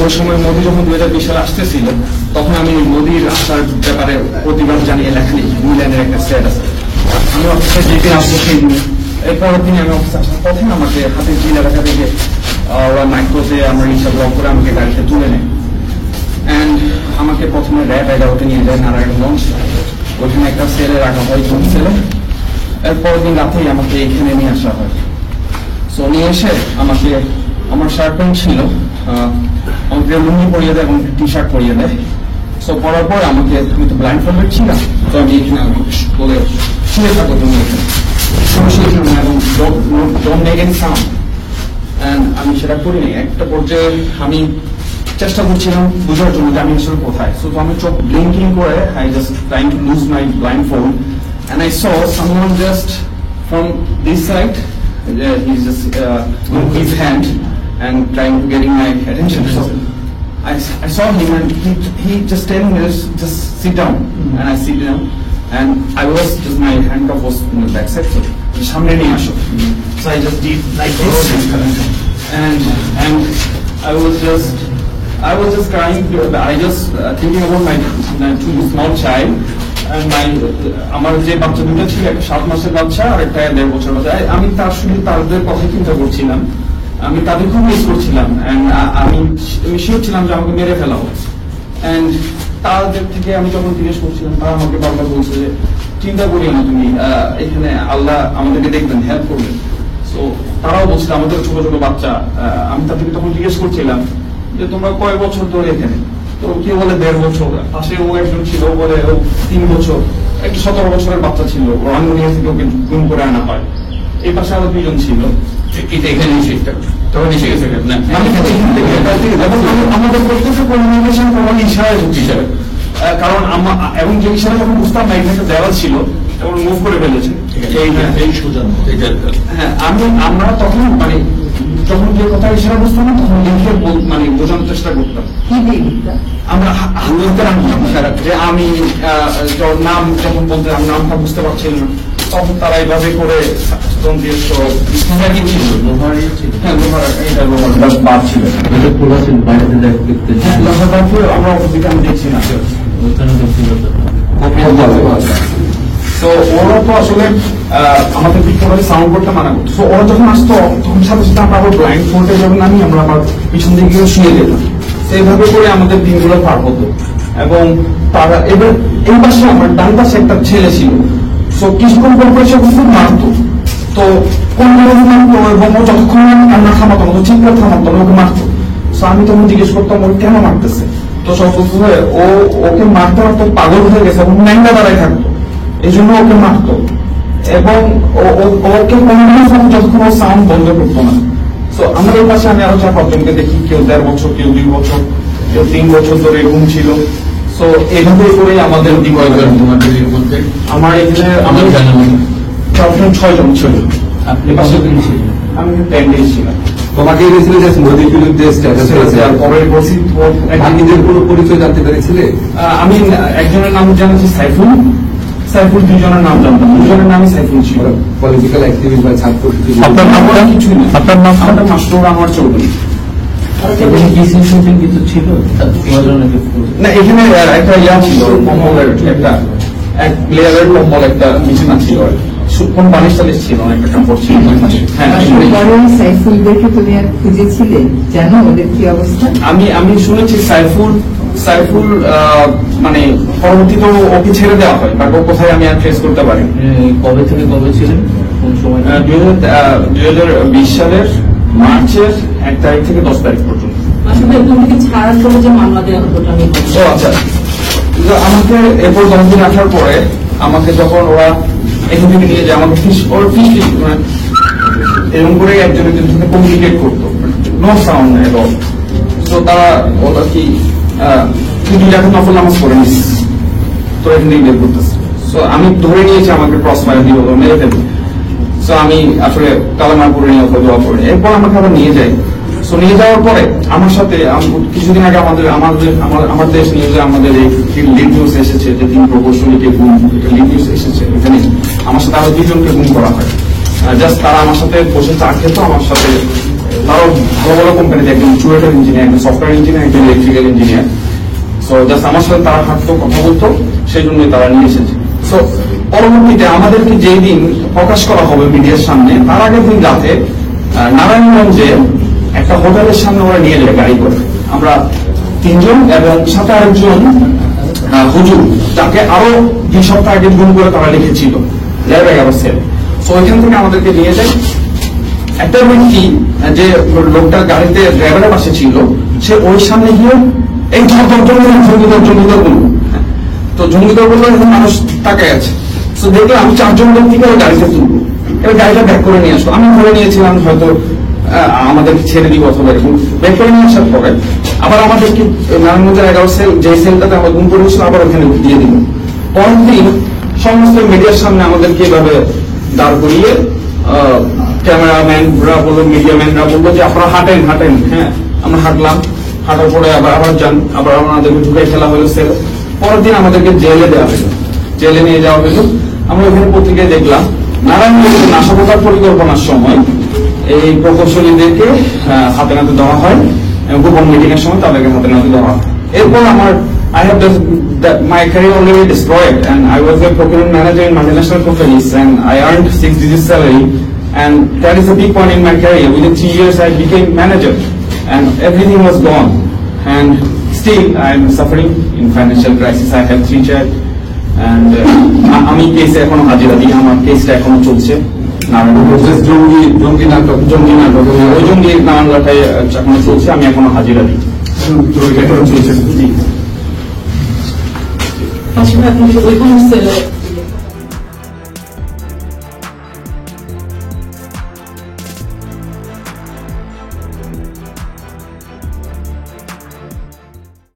ওই সময় মোদি যখন 2020 সালে আসতেছিল, তখন আমি মোদির আসার ব্যাপারে প্রতিবাদ জানিয়ে লেখা লিখি, ইংল্যান্ডের একটা স্ট্যাটাস। আমি অফিসে যেতে আসবো সেই দিন, এরপরের দিন আমি অফিসে আসার পথে আমাকে হাতে জিল এলাকা থেকে ওরা মাইক্রোতে আমার রিক্সা ব্লক করে আমাকে গাড়িতে তুলে নেয়। অ্যান্ড আমাকে প্রথমে র্যাব 11-তে নিয়ে যায় নারায়ণগঞ্জ, ওইখানে একটা সেলে রাখা হয়, কোন সেলে। এরপরের দিন রাতেই আমাকে এখানে নিয়ে আসা হয়। সো নিয়ে এসে আমাকে আমার শার্ট প্যান্ট ছিল, আমাকে লুঙ্গি পরিয়ে দেয় এবং টি শার্ট পরিয়ে দেয়। সো পরার পর আমাকে, আমি তো ব্লাইন্ড ফোল্ডেড ছিলাম, তো আমি এখানে বলে শুয়ে থাকো তুমি এখানে, এবং don't make any sound. And আমি সেটা করিনি। একটা পর্যায়ে আমি চেষ্টা করছিলাম বোঝার জন্য যে আমি আসলে কোথায়। সো আমি চোখ ব্লিঙ্কিং করে I just trying to lose my blind fold, and I saw someone just from this side, he's just with his hand and trying to getting my attention. So I saw him and he just telling me just sit down, and I sit down, and I was just, my handcuff was in the back side, so samne niye asho. So I just did like this, and I was just crying. I just thinking about my two small child. আমার যে বাচ্চা দুটো ছিল, একটা 7 মাসের বাচ্চা আর একটা 1.5 বছর বাচ্চা। আমি তাদের কথা চিন্তা করছিলাম, আমি তাদের খুব মিস করছিলাম, আমি শিওর ছিলাম যে আমাকে মেরে ফেলা হোক। অ্যান্ড তাদের থেকে আমি যখন জিজ্ঞেস করছিলাম, তারা আমাকে বারবার বলছে যে চিন্তা করিও না তুমি, এখানে আল্লাহ আমাদেরকে দেখবেন, হেল্প করবেন। সো তারাও বলছিল আমাদের ছোট ছোট বাচ্চা। আমি তাদেরকে তখন জিজ্ঞেস করছিলাম যে তোমরা কয় বছর ধরে এখানে? তো কে বলে 1.5 বছর, পাশে ও একজন ছিল বলে ও 3 বছর, একটা 17 বছরের বাচ্চা ছিল, রোহিঙ্গা থেকে ওকে গুম করে আনা হয়। এই পাশে আরো 2 জন ছিল। এটা এখানে তখন এসে গেছে আমাদের প্রত্যেকটা কমিউনিকেশন প্রমাণ ইশারায় হচ্ছে, কারণ এবং যে ইশারা যখন বুঝতাম না এখানে দেওয়াল ছিল তখন মুভ করে ফেলেছে। হ্যাঁ, আমরা তখন মানে যখন যে কথা ইশারা বুঝতাম না তখন লিখে মানে বোঝানোর চেষ্টা করতাম। আমরা যে আমি নাম যখন বলতে আমি নামটা বুঝতে পারছিলাম না, তখন তারা এইভাবে করে আমরা অপোজিটে আমি দেখছি না। তো ওরা তো আসলে আমাদের বিক্ষোভে সাউন্ড করতে মানা করতো। তো ওরা যখন আসতো তখন সাথে সাথে আমরা আবার ব্লাইন্ড ফোল্ডে যখন নামি আমরা আবার পিছন দিকে শুয়ে যেতাম। সেইভাবে করে আমাদের দিনগুলো পার হতো। এবং তারা এবার এই পাশে আমার ডান পাশে একটা ছেলে ছিল, সো কিছুক্ষণ পর পর সে খুব মারতো। তো কোন মারতো এবং ও যতক্ষণ কান্না থামাতো না, চিৎকার থামাতো না, ওকে মারতো। সো আমি তখন জিজ্ঞেস করতাম ও কেন মারতেছে। তো সব হয়ে ও ওকে মারতে মারতো পাগল হয়ে গেছে এবং ন্যাংটা দাঁড়ায় থাকতো, এই জন্য ওকে মারতো। এবং ওকে যতক্ষণ ও সাউন্ড বন্ধ করতো না। সো আমার এই পাশে আমি আরো 4-5 জনকে দেখি, কেউ 1.5 বছর, কেউ 2 বছর, কেউ 3 বছর ধরে এরকম ছিল। সো এইভাবে করে আমাদের আমার এখানে আমার 6 জন ছিল। আপনি পাশে আমি 10 ডেজ ছিলাম। তোমাকে গেছিল যে মোদির বিরুদ্ধে স্ট্যাটাস আছে, আর পরে বলছি নিজের কোনো পরিচয় জানতে পেরেছিলে? আমি একজনের নাম জানাচ্ছি সাইফুল, 2 জনের নাম জানতাম, 2 জনের নামই সাইফুল ছিল। পলিটিক্যাল অ্যাক্টিভিস্ট বা ছাত্র? আপনার নাম কিছুই না। আপনার নাম? মাস্টার আমার চৌধুরী। কিছু ছিল না, এখানে একটা ইয়া ছিল, কম্বলের একটা এক লেয়ারের কম্বল, একটা বিছানা ছিল, কোন বালিশ টালিশ ছিল না, একটা কাপড় ছিল। সাইফুলদেরকে তুমি আর খুঁজেছিলে, জানো ওদের কি অবস্থা? আমি শুনেছি সাইফুল মানে পরবর্তীতে ওকে ছেড়ে দেওয়া হয়, বাট ও কোথায় আমি আর ট্রেস করতে পারি। কবে থেকে কবে ছিলেন, কোন সময়? 2020 সালের মার্চের 1 তারিখ থেকে 10 তারিখ পর্যন্ত। ও আচ্ছা, আমাকে এরপর 10 দিন আসার পরে আমাকে যখন ওরা এখান থেকে নিয়ে যায়, আমাকে ফিস এরকম করে একজনের সাথে কমিউনিকেট করতো, নো সাউন্ড এট অল। তো তারা ওটা কি তুই এখন নফল নামাজ পড়ে নিস, তো এখান থেকে বের করতেছে। সো আমি ধরে নিয়েছি আমাকে ক্রস ফায়ার দিয়ে হলো মেরে ফেলবে। সো আমি আসলে কালামার পড়ে নিয়ে দোয়া পড়ে, এরপর আমাকে আবার নিয়ে যাই। সো নিয়ে যাওয়ার পরে আমার সাথে কিছুদিন আগে আমার দেশ নিউজে আমাদের এই লিড নিউজ এসেছে যে 3 প্রকৌশলীকে গুম, লিড নিউজ এসেছে, এখানে আমার সাথে আরো 2 জনকে গুম করা হয়। জাস্ট তারা আমার সাথে বসে চা খেত, আমার সাথে আরো ভালো ভালো কোম্পানিতে একজন চুয়েটার ইঞ্জিনিয়ার, একজন সফটওয়্যার ইঞ্জিনিয়ার, একজন ইলেকট্রিক্যাল ইঞ্জিনিয়ার। সো জাস্ট আমার সাথে তারা হাঁটতো, কথা বলতো, সেই জন্যই তারা নিয়ে এসেছে। সো পরবর্তীতে আমাদেরকে যেই দিন প্রকাশ করা হবে মিডিয়ার সামনে, তার আগের দিন রাতে নারায়ণগঞ্জে একটা হোটেলের সামনে ওরা নিয়ে যায় গাড়ি করে। আমরা 3 জন এবং সাথে আরেকজন হুজুর, যাকে আরো 2 সপ্তাহ আগে গুম করে তারা লিখেছিল ল্যাবের অবস্থায়। তো ওইখান থেকে আমাদেরকে নিয়ে যায়। একটা ব্যক্তি যে লোকটা গাড়িতে ড্রাইভারের পাশে ছিল, সে ওই সামনে গিয়ে এই জঙ্গিদর বলল। তো জঙ্গিদর বললো, এখন মানুষ তাকায় আছে। তো দেখলাম আমি 4 জন ব্যক্তিকে ওই গাড়িতে তুলবো, এবার গাড়িটা ব্যাক করে নিয়ে আসবো। আমি ধরে নিয়েছিলাম হয়তো আমাদেরকে ছেড়ে দিব অথবা এরকম। ব্যাক করে নিয়ে আসার পরে আবার আমাদেরকে নারায়ণগঞ্জের 11 সেল, যে সেলটাতে আমরা গুম করেছিল, আবার ওখানে দিয়ে দিল। পরের দিন সমস্ত মিডিয়ার সামনে আমাদেরকে এভাবে দাঁড় করিয়ে ক্যামেরাম্যানরা বললো, মিডিয়াম্যানরা বললো যে আপনারা হাঁটেন। হ্যাঁ, আমরা হাঁটলাম। হাঁটার পরে আবার যান, আবার আমাদেরকে ঢুকাই ফেলা হলো সেল। পরের দিন আমাদেরকে জেলে দেওয়া হলো, জেলে নিয়ে যাওয়া হলো। আমরা ওখানে পত্রিকায় দেখলাম নারায়ণগঞ্জে নাশকতার পরিকল্পনার সময় এই প্রকৌশলীদেরকে হাতে নাতে দেওয়া হয় এবং গোপন মিটিং এর সময় তাদেরকে হাতে নাতে দেওয়া হয়। এরপর আমার I have my career already destroyed, and I was a procurement manager in multinational companies, and I earned 6-digit salary, and that is a big point in my career. Within 3 years, I became manager, and everything was gone. And still, I am suffering in financial crisis. I have 3 children, and আমি কেসে এখনো হাজিরা দিই, আমার কেসটা এখনো চলছে। জঙ্গি নাটক ওই জঙ্গি মামলাটাই এখনো চলছে, আমি এখনো হাজিরা দিই। পাশাপাশি আপনি ওই কোন সেলে